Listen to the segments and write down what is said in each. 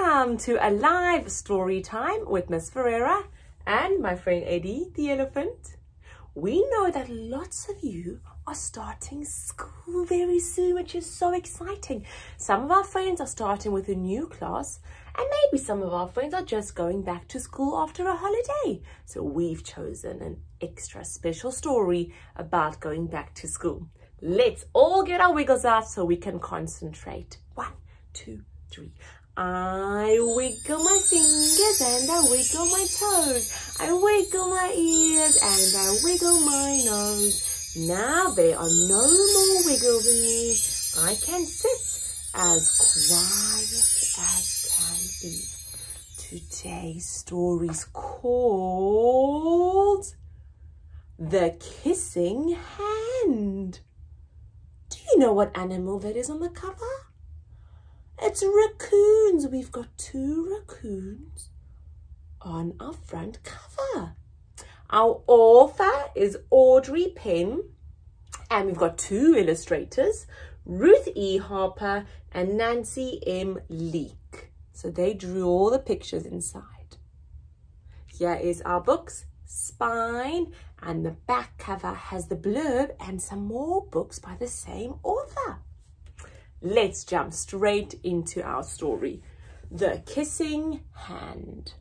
Welcome to a live story time with Miss Ferreira and my friend Eddie, the elephant. We know that lots of you are starting school very soon, which is so exciting. Some of our friends are starting with a new class, and maybe some of our friends are just going back to school after a holiday. So we've chosen an extra special story about going back to school. Let's all get our wiggles out so we can concentrate. 1, 2, 3. I wiggle my fingers and I wiggle my toes. I wiggle my ears and I wiggle my nose. Now there are no more wiggles in me. I can sit as quiet as can be. Today's story's called The Kissing Hand. Do you know what animal that is on the cover? It's raccoons. We've got 2 raccoons on our front cover. Our author is Audrey Penn, and we've got 2 illustrators, Ruth Harper and Nancy M. Leek. So they drew all the pictures inside. Here is our book's spine, and the back cover has the blurb and some more books by the same author. Let's jump straight into our story, The Kissing Hand.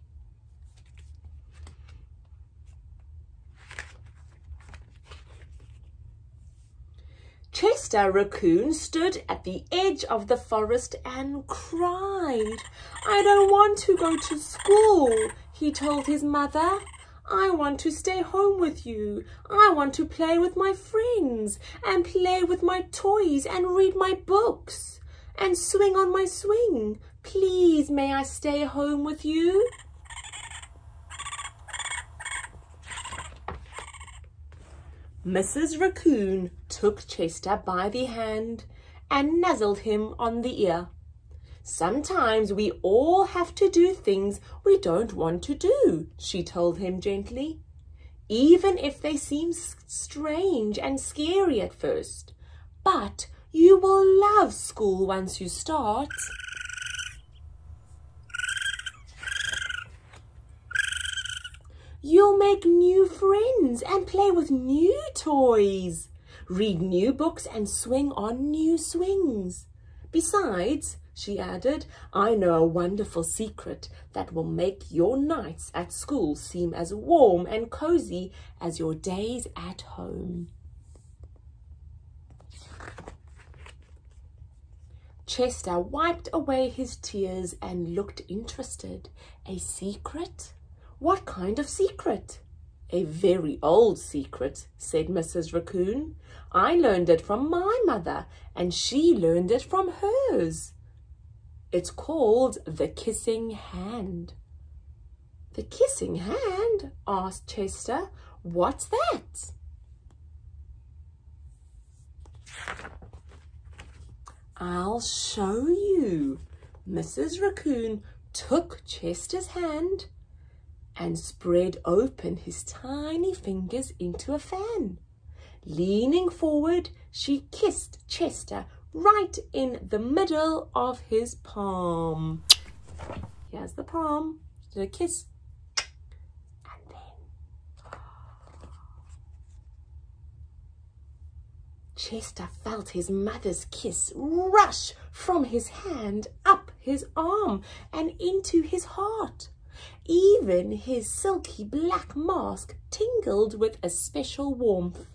Chester Raccoon stood at the edge of the forest and cried. "I don't want to go to school," he told his mother. "I want to stay home with you. I want to play with my friends and play with my toys and read my books and swing on my swing. Please, may I stay home with you?" Mrs. Raccoon took Chester by the hand and nuzzled him on the ear. "Sometimes we all have to do things we don't want to do," she told him gently, "even if they seem strange and scary at first. But you will love school once you start." "You'll make new friends and play with new toys, read new books and swing on new swings. Besides," she added, "I know a wonderful secret that will make your nights at school seem as warm and cozy as your days at home." Chester wiped away his tears and looked interested. "A secret? What kind of secret?" "A very old secret," said Mrs. Raccoon. "I learned it from my mother, and she learned it from hers. It's called the kissing hand." "The kissing hand?" asked Chester. "What's that?" "I'll show you." Mrs. Raccoon took Chester's hand and spread open his tiny fingers into a fan. Leaning forward, she kissed Chester right in the middle of his palm. Here's the palm. She did a kiss. And then Chester felt his mother's kiss rush from his hand up his arm and into his heart. Even his silky black mask tingled with a special warmth.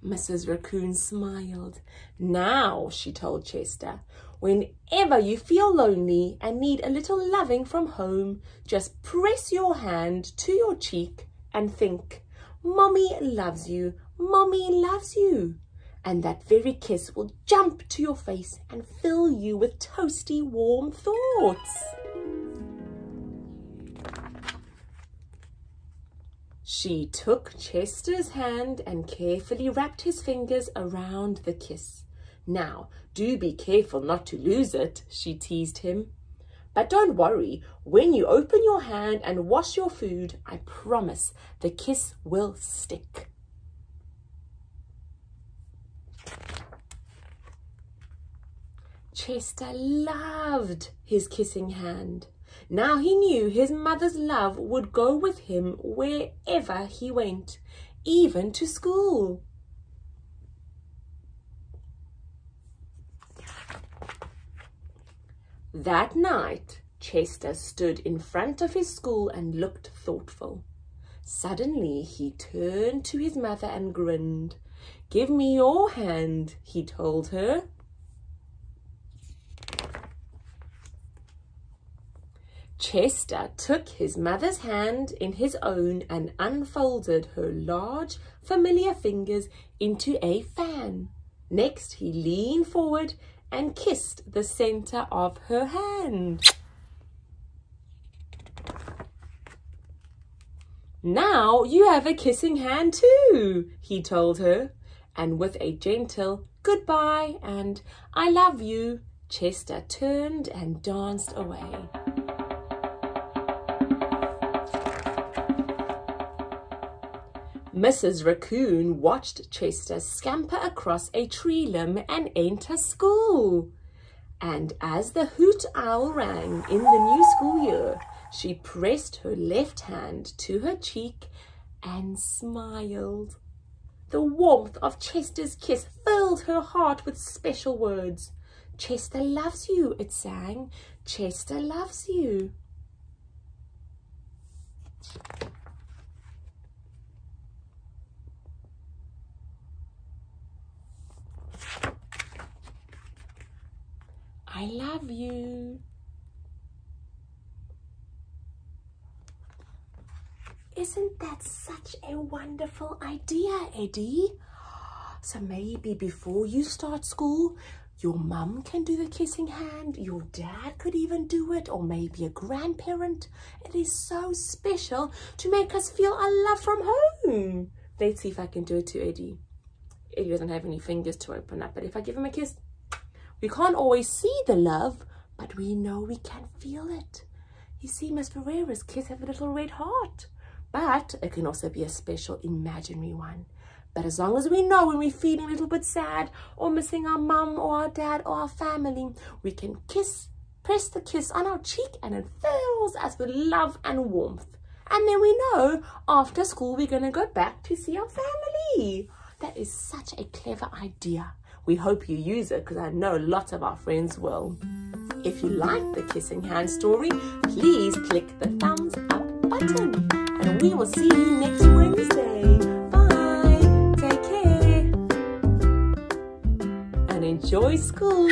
Mrs. Raccoon smiled. "Now," she told Chester, "whenever you feel lonely and need a little loving from home, just press your hand to your cheek and think, 'Mommy loves you, Mommy loves you.' And that very kiss will jump to your face and fill you with toasty, warm thoughts." She took Chester's hand and carefully wrapped his fingers around the kiss. "Now, do be careful not to lose it," she teased him. "But don't worry, when you open your hand and wash your food, I promise the kiss will stick." Chester loved his kissing hand. Now he knew his mother's love would go with him wherever he went, even to school. That night, Chester stood in front of his school and looked thoughtful. Suddenly, he turned to his mother and grinned. "Give me your hand," he told her. Chester took his mother's hand in his own and unfolded her large, familiar fingers into a fan. Next, he leaned forward and kissed the center of her hand. "Now you have a kissing hand too," he told her, and with a gentle goodbye and "I love you," Chester turned and danced away. Mrs. Raccoon watched Chester scamper across a tree limb and enter school. And as the hoot owl rang in the new school year, she pressed her left hand to her cheek and smiled. The warmth of Chester's kiss filled her heart with special words. "Chester loves you," it sang. "Chester loves you." I love you. Isn't that such a wonderful idea, Eddie? So maybe before you start school, your mum can do the kissing hand, your dad could even do it, or maybe a grandparent. It is so special to make us feel our love from home. Let's see if I can do it to Eddie. Eddie doesn't have any fingers to open up, but if I give him a kiss, we can't always see the love, but we know we can feel it. You see, Miss Ferreira's kiss have a little red heart, but it can also be a special imaginary one. But as long as we know when we're feeling a little bit sad or missing our mum or our dad or our family, we can press the kiss on our cheek and it fills us with love and warmth. And then we know after school we're going to go back to see our family. That is such a clever idea. We hope you use it because I know lots of our friends will. If you like the kissing hand story, please click the thumbs up button. And we will see you next Wednesday. Bye. Take care. And enjoy school.